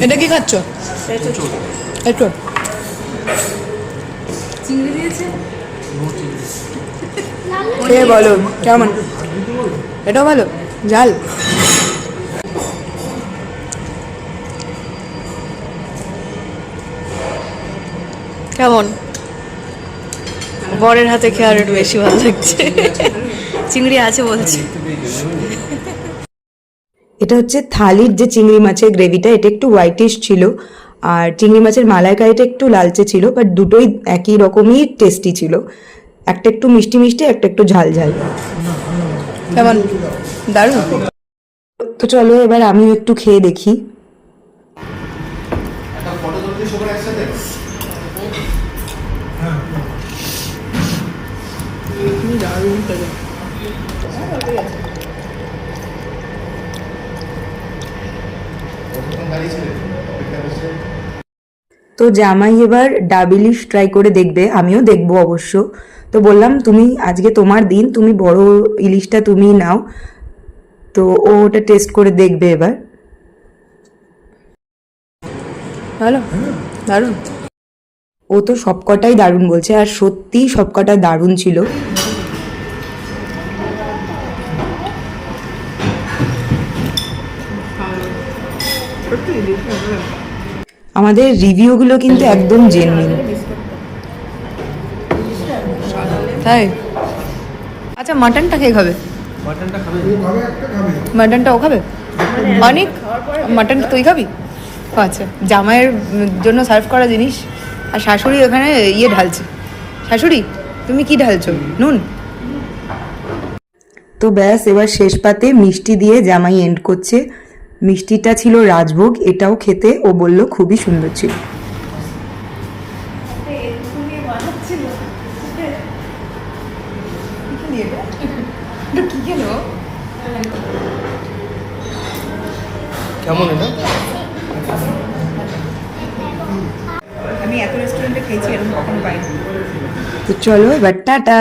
এটা কি খাচ্ছ? একটু চিংড়ি দিয়েছে। খেয়ে বলো কেমন। এটাও ভালো ঝাল। কেমন? বরের হাতে খেয়ে আর একটু বেশি ভালো লাগছে। চিংড়ি আছে বলছি। এটা হচ্ছে থালির যে চিংড়ি মাছের গ্রেভিটা, এটা একটু হোয়াইটিশ ছিল, আর চিংড়ি মাছের মালাইকারিটা একটু লালচে ছিল, বাট দুটোই একই রকমই টেস্টি ছিল। একটা একটু মিষ্টি মিষ্টি, একটা একটু ঝাল ঝাল। কেমন? দারুণ। তো চলো এবার আমিও একটু খেয়ে দেখি। তো জামাই এবার ডাব ইলিশ ট্রাই করে দেখবে, আমিও দেখবো অবশ্য। তো বললাম তুমি আজকে তোমার দিন, তুমি বড় ইলিশটা তুমি নাও। তো ও ওটা টেস্ট করে দেখবে এবার। ভালো দারুণ। ও তো সবকটাই দারুণ বলছে, আর সত্যিই সবকটা দারুণ ছিল। আমাদের রিভিউগুলো কিন্তু একদম জেনুইন। তাই? আচ্ছা মাটনটা কে খাবে? মাটনটা ও খাবে? অনেক মাটনটা তুই খাবি? ও আচ্ছা, জামাইয়ের জন্য সার্ভ করা জিনিস, আর শাশুড়ি ওখানে ইয়ে ঢালছে। শাশুড়ি তুমি কি ঢালছো? নুন? তো ব্যাস, এবার শেষ পাতে মিষ্টি দিয়ে জামাই এন্ড করছে। মিষ্টিটা ছিল রাজভোগ, এটাও খেতে ও বলল খুবই সুন্দর ছিল। কেমন এটা? আমি এত রেস্টুরেন্টে খেয়েছি, এরকম কখনো পাইনি। তো চলো এবার টাটা।